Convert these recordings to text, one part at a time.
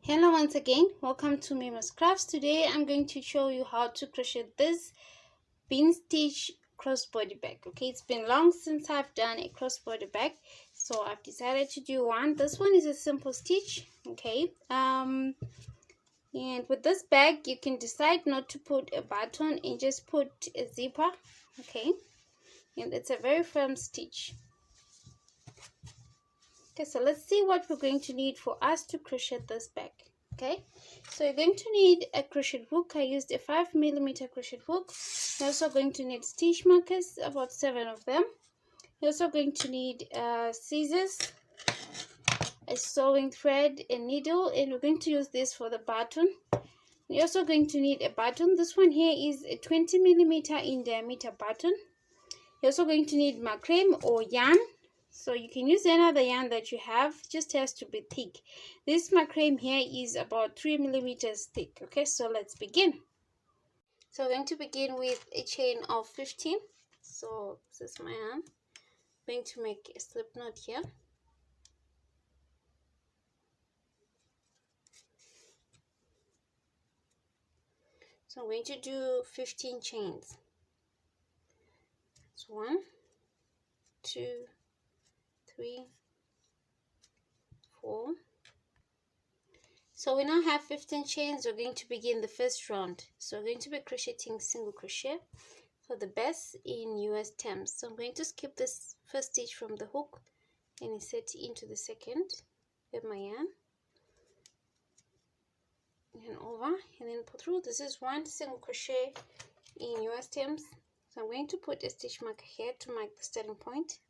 Hello once again, welcome to MirrymasCrafts. Today I'm going to show you how to crochet this pin stitch crossbody bag. Okay, it's been long since I've done a crossbody bag, so I've decided to do one. This one is a simple stitch. Okay, and with this bag you can decide not to put a button and just put a zipper. Okay, and it's a very firm stitch. Okay, so let's see what we're going to need for us to crochet this bag. Okay, so you're going to need a crochet hook. I used a 5mm crochet hook. You're also going to need stitch markers, about 7 of them. You're also going to need scissors, a sewing thread, a needle, and we're going to use this for the button. You're also going to need a button. This one here is a 20mm in diameter button. You're also going to need macrame or yarn. So you can use any other yarn that you have, just has to be thick. This macrame here is about 3mm thick. Okay, so let's begin. So we're going to begin with a chain of 15. So this is my yarn. I'm going to make a slip knot here. So I'm going to do 15 chains. It's 1, 2, 3, 4. So we now have 15 chains. We're going to begin the first round. So we're going to be crocheting single crochet for the best in US terms. So I'm going to skip this first stitch from the hook and insert into the second with my yarn and over and then pull through. This is 1 single crochet in US terms. So I'm going to put a stitch marker here to mark the starting point.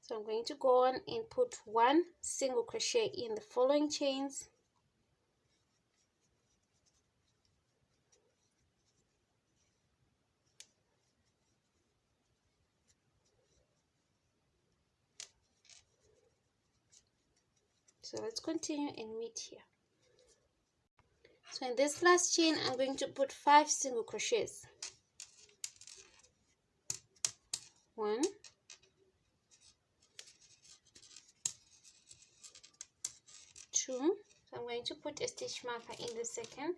So I'm going to go on and put 1 single crochet in the following chains. So let's continue and meet here. So in this last chain I'm going to put 5 single crochets. 1, 2, so I'm going to put a stitch marker in the second,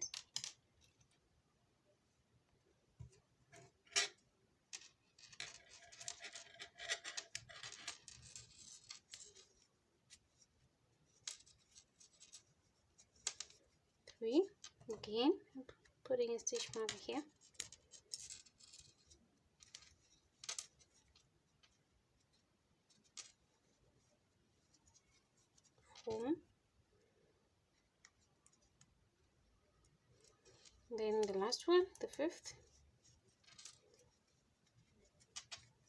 3, again I'm putting a stitch marker here, 4, then the last one, the 5th,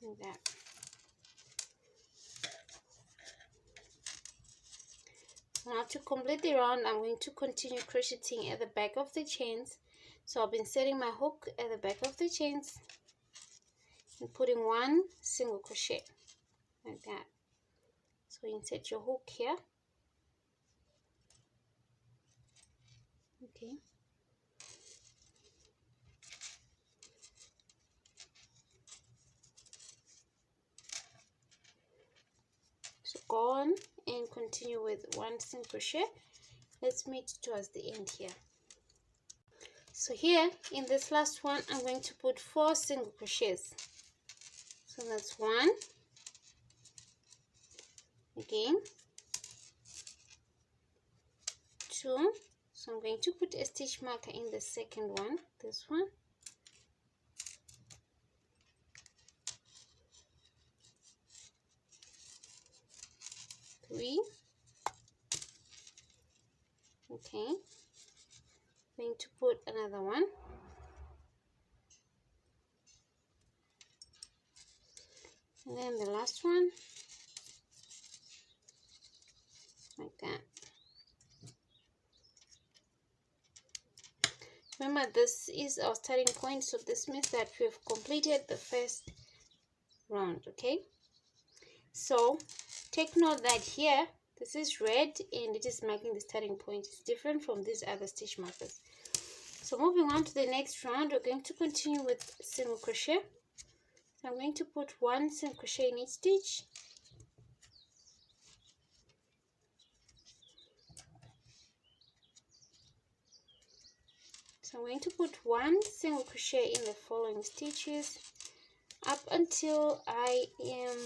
like that. Now to complete the round, I'm going to continue crocheting at the back of the chains. So I've been setting my hook at the back of the chains and putting 1 single crochet like that. So insert your hook here. Okay. So go on and continue with 1 single crochet. Let's meet towards the end here. So here in this last one I'm going to put 4 single crochets. So that's 1, again 2, so I'm going to put a stitch marker in the second one, this one, 3, okay, going to put another one, and then the last one like that. Remember, this is our starting point, so this means that we have completed the first round. Okay, so take note that here this is red and it is marking the starting point. It's different from these other stitch markers. So moving on to the next round, we're going to continue with single crochet. So I'm going to put 1 single crochet in each stitch, So I'm going to put one single crochet in the following stitches up until I am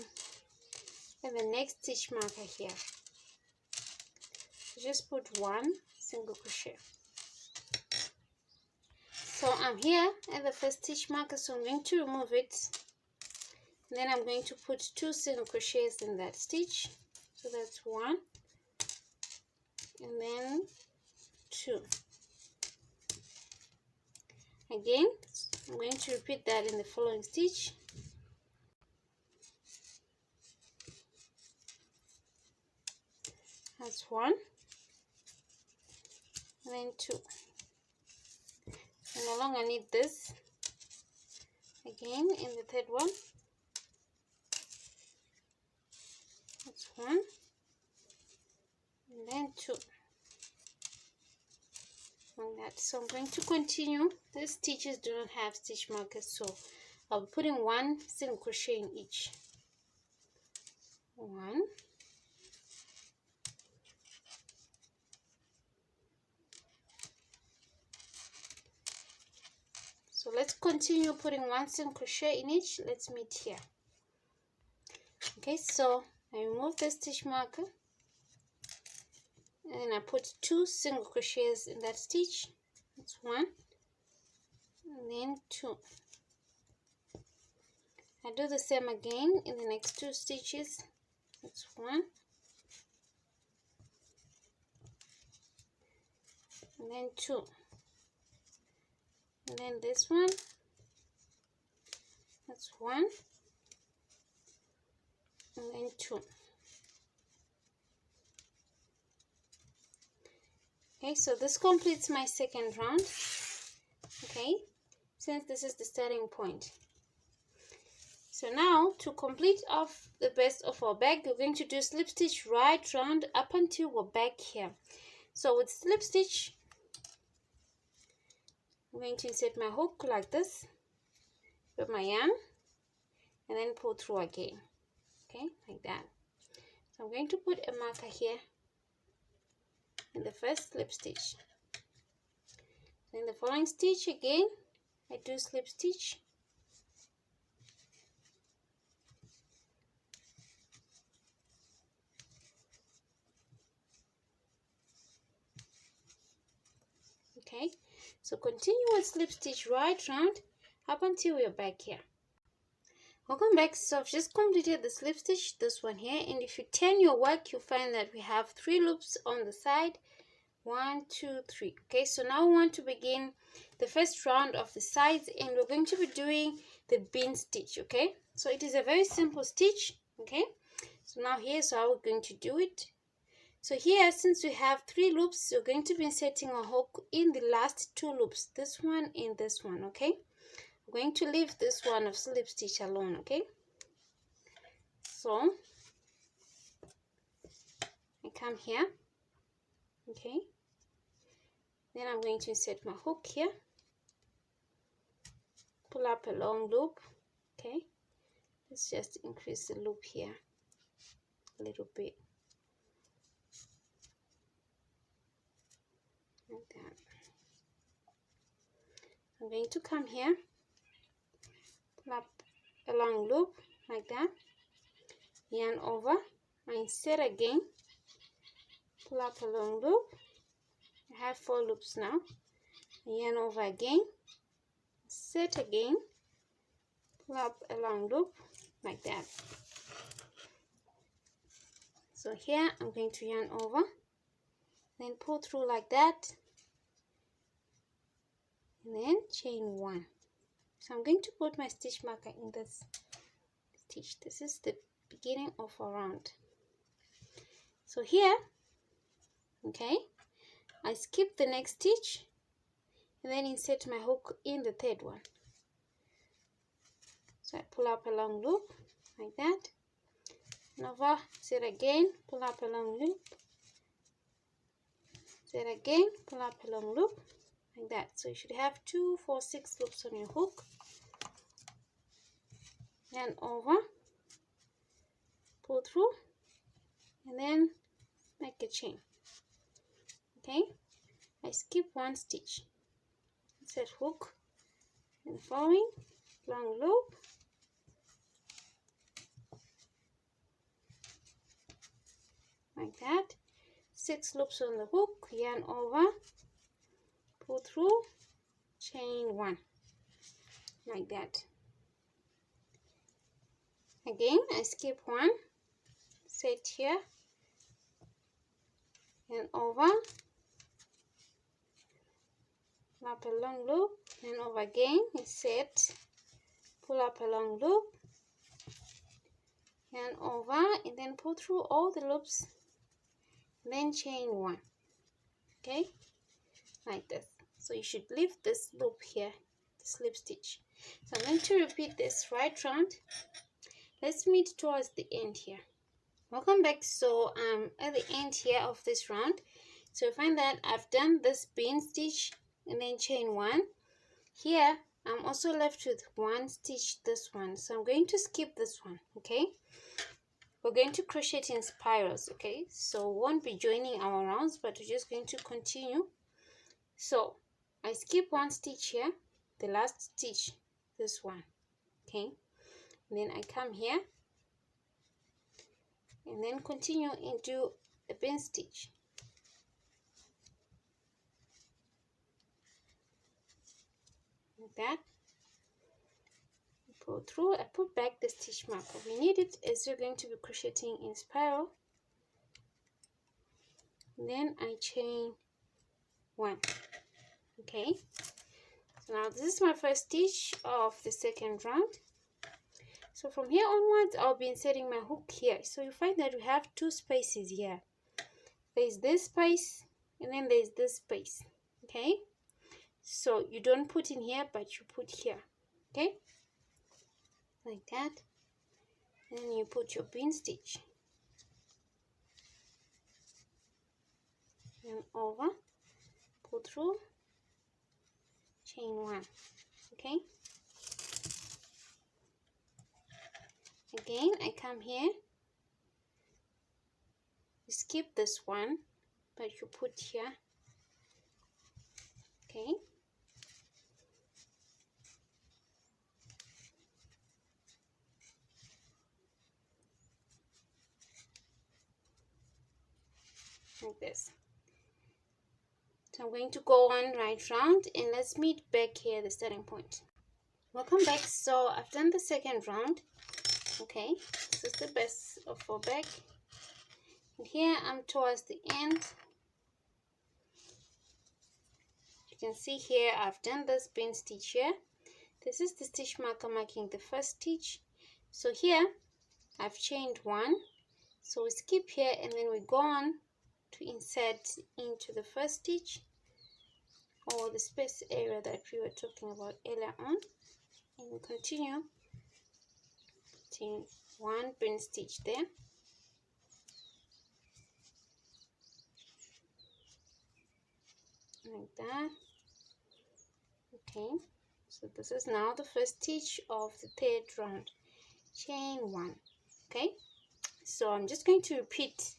in the next stitch marker here. So just put one single crochet. So I'm here at the first stitch marker, so I'm going to remove it. And then I'm going to put 2 single crochets in that stitch. So that's 1 and then 2. Again, I'm going to repeat that in the following stitch. That's 1 and then 2. I no longer need this. Again, in the third one, that's 1 and then 2. Like that. So I'm going to continue. These stitches do not have stitch markers, so I'll be putting 1 single crochet in each. 1 so let's continue putting 1 single crochet in each. Let's meet here. Okay, so I remove the stitch marker and I put 2 single crochets in that stitch. That's 1 and then 2. I do the same again in the next 2 stitches. That's 1 and then 2, and then this one, that's 1 and then 2. Okay, so this completes my second round. Okay, since this is the starting point. So now to complete off the base of our bag, we're going to do slip stitch right round up until we're back here. So with slip stitch, I'm going to insert my hook like this with my yarn and then pull through again. Okay, like that. So I'm going to put a marker here in the first slip stitch. In the following stitch again, I do slip stitch. Okay, so continue with slip stitch right round up until we're back here. Welcome back. So I've just completed the slip stitch, this one here, and if you turn your work, you'll find that we have 3 loops on the side. 1, 2, 3. Okay, so now we want to begin the first round of the sides, and we're going to be doing the bean stitch. Okay, so it is a very simple stitch. Okay, so now here's how we're going to do it. So here, since we have 3 loops, we're going to be inserting a hook in the last 2 loops, this one and this one. Okay, we're going to leave this one of slip stitch alone. Okay, so I come here. Okay, then I'm going to insert my hook here, pull up a long loop. Okay, let's just increase the loop here a little bit, like that. I'm going to come here, pull up a long loop like that, yarn over, I insert again, pull up a long loop. I have 4 loops now. Yarn over again, set again, pull up a long loop like that. So here I'm going to yarn over, then pull through like that, and then chain 1. So I'm going to put my stitch marker in this stitch. This is the beginning of a round. So here, okay, I skip the next stitch and then insert my hook in the third one. So I pull up a long loop like that, and over, set again, pull up a long loop, set again, pull up a long loop like that. So you should have 2, 4, 6 loops on your hook. Yarn over, pull through, and then make a chain. Okay, I skip 1 stitch. insert hook and following long loop, like that. 6 loops on the hook, yarn over, pull through, chain 1, like that. Again, I skip 1, set here and over, up a long loop, and over again, set, pull up a long loop, and over, and then pull through all the loops, then chain 1. Okay, like this. So you should leave this loop here, the slip stitch. So I'm going to repeat this right round. Let's meet towards the end here. Welcome back. So I'm at the end here of this round. So you find that I've done this bean stitch and then chain 1. Here I'm also left with 1 stitch, this one. So I'm going to skip this one. Okay, we're going to crochet in spirals. Okay, so we won't be joining our rounds, but we're just going to continue. So I skip 1 stitch here, the last stitch, this one. Okay, and then I come here and then continue into a bean stitch, like that. Pull through, I put back the stitch marker. We need it as we're going to be crocheting in spiral. And then I chain 1. Okay, so now this is my first stitch of the second round. So from here onwards, I'll be inserting my hook here. So you find that we have 2 spaces here. There's this space and then there's this space. Okay, so you don't put in here, but you put here. Okay, like that. And then you put your bean stitch and over, pull through, chain 1. Okay, again I come here, you skip this one, but you put here. Okay, like this. So I'm going to go on right round and let's meet back here at the starting point. Welcome back. So I've done the second round. Okay, this is the best of 4 back, and here I'm towards the end. You can see here I've done this bean stitch here. This is the stitch marker marking the first stitch. So here I've chained 1, so we skip here and then we go on to insert into the first stitch, or the space area that we were talking about earlier on, and we continue putting 1 bean stitch there, like that. Okay, so this is now the first stitch of the third round, chain 1. Okay, so I'm just going to repeat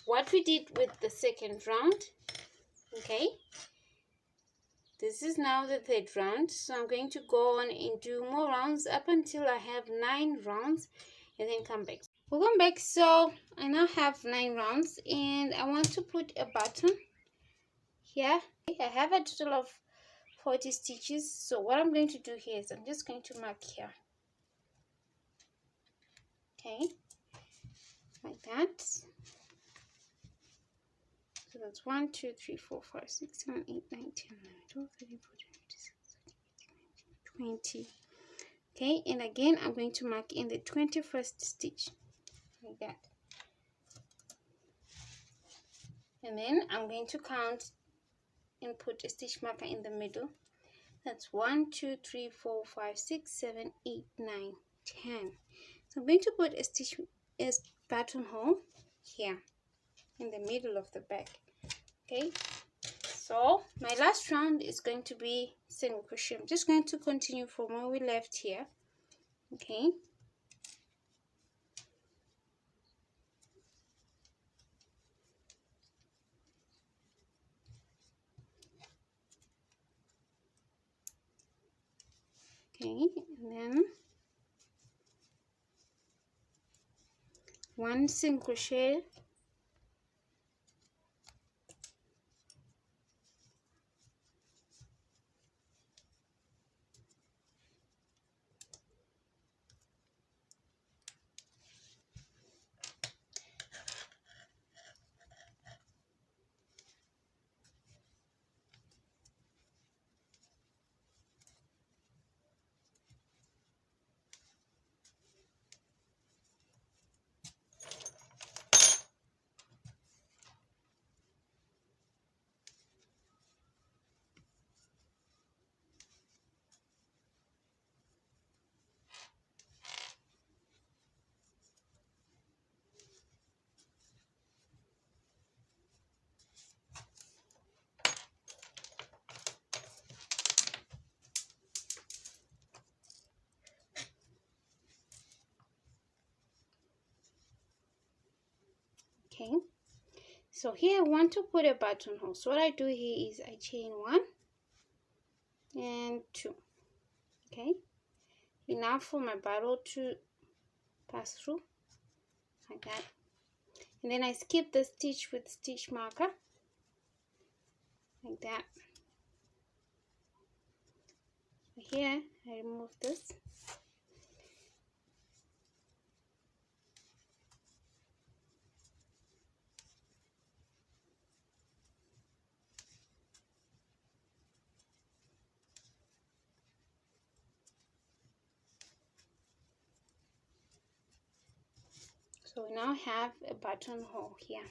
what we did with the second round. Okay, this is now the third round, so I'm going to go on and do more rounds up until I have 9 rounds and then come back. Welcome back. So I now have 9 rounds and I want to put a button here. I have a total of 40 stitches, so what I'm going to do here is I'm just going to mark here. Okay, like that. So that's 1, 2, 3, 4, 5, 6, 7, 8, 9, 10, 11, 12, 13, 14, 15, 16, 17, 18, 20. Okay, and again I'm going to mark in the 21st stitch, like that. And then I'm going to count and put a stitch marker in the middle. That's 1, 2, 3, 4, 5, 6, 7, 8, 9, 10. So I'm going to put a buttonhole here in the middle of the back. Okay, so my last round is going to be single crochet. I'm just going to continue from where we left here. Okay, Okay, and then 1 single crochet, okay. So here I want to put a buttonhole. So what I do here is I chain 1 and 2. Okay, enough for my buttonhole to pass through like that, and then I skip the stitch with stitch marker like that. Here I remove this. So we now have a buttonhole here.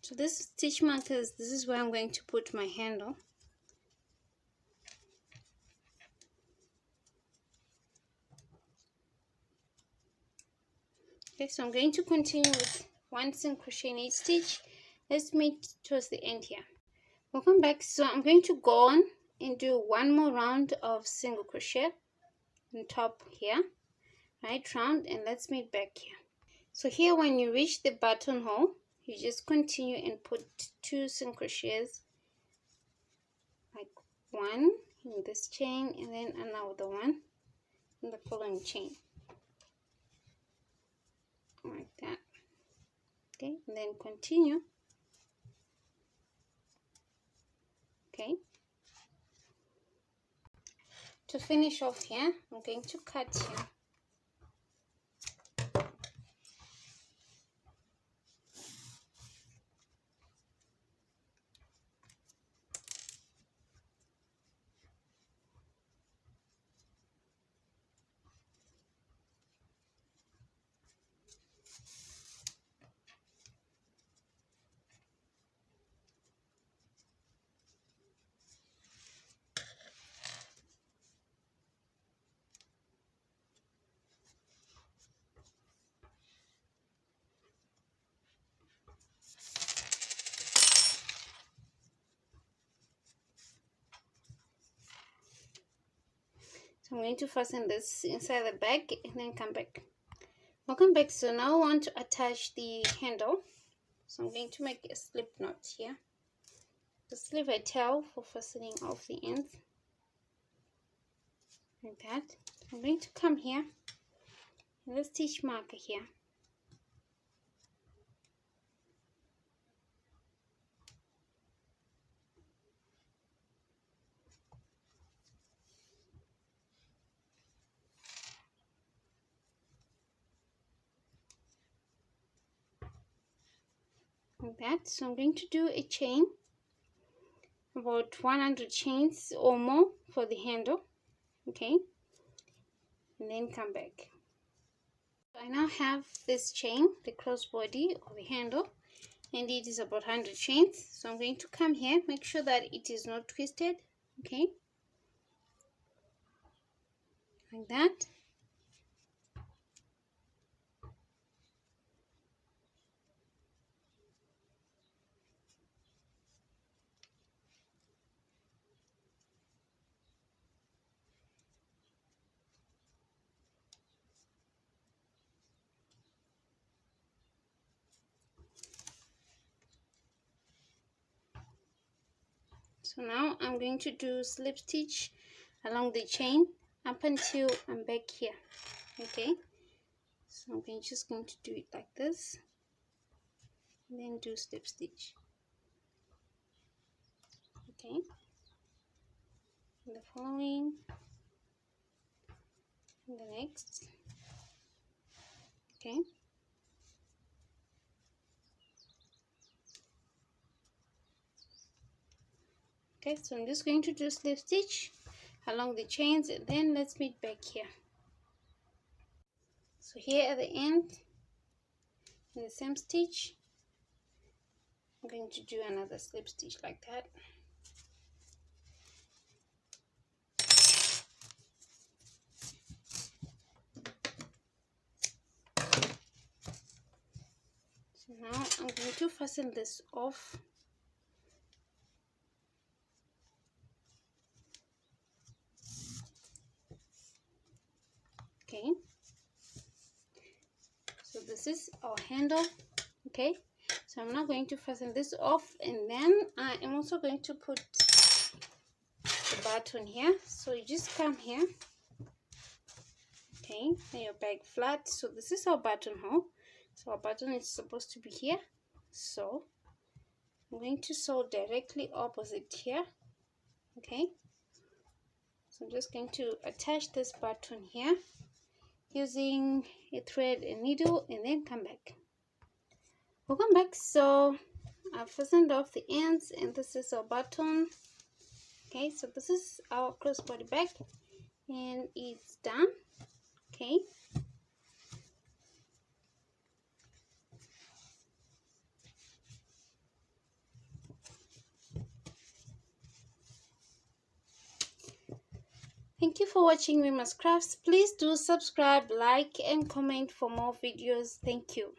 So this stitch markers, this is where I'm going to put my handle. Okay, so I'm going to continue with 1 single crochet in each stitch. Let's meet towards the end here. Welcome back. So I'm going to go on and do 1 more round of single crochet on top here, right round, and let's meet back here. So here when you reach the buttonhole, you just continue and put 2 single crochets, like 1 in this chain and then another one in the following chain, like that. Okay, and then continue. Okay, to finish off here, I'm going to cut here. So I'm going to fasten this inside the bag and then come back. Welcome back. So now I want to attach the handle. So I'm going to make a slip knot here. Just leave a tail for fastening off the ends, like that. I'm going to come here and the stitch marker here. Like that. So I'm going to do a chain, about 100 chains or more for the handle. Okay, and then come back. I now have this chain, the crossbody or the handle, and it is about 100 chains. So I'm going to come here, make sure that it is not twisted. Okay, like that. So now I'm going to do slip stitch along the chain up until I'm back here. Okay, so I'm just going to do it like this, and then do slip stitch. Okay, and the following, and the next. Okay, okay, so I'm just going to do slip stitch along the chains, and then let's meet back here. So here at the end, in the same stitch, I'm going to do another slip stitch like that. So now I'm going to fasten this off. Okay, so this is our handle. Okay, so I'm now going to fasten this off, and then I am also going to put the button here. So you just come here. Okay, lay your bag flat. So this is our buttonhole. So our button is supposed to be here. So I'm going to sew directly opposite here. Okay, so I'm just going to attach this button here using a thread and needle, and then come back. Welcome back. So I've fastened off the ends, and this is our button. Okay, so this is our crossbody bag, and it's done. Okay, thank you for watching MirrymasCrafts. Please do subscribe, like, and comment for more videos. Thank you.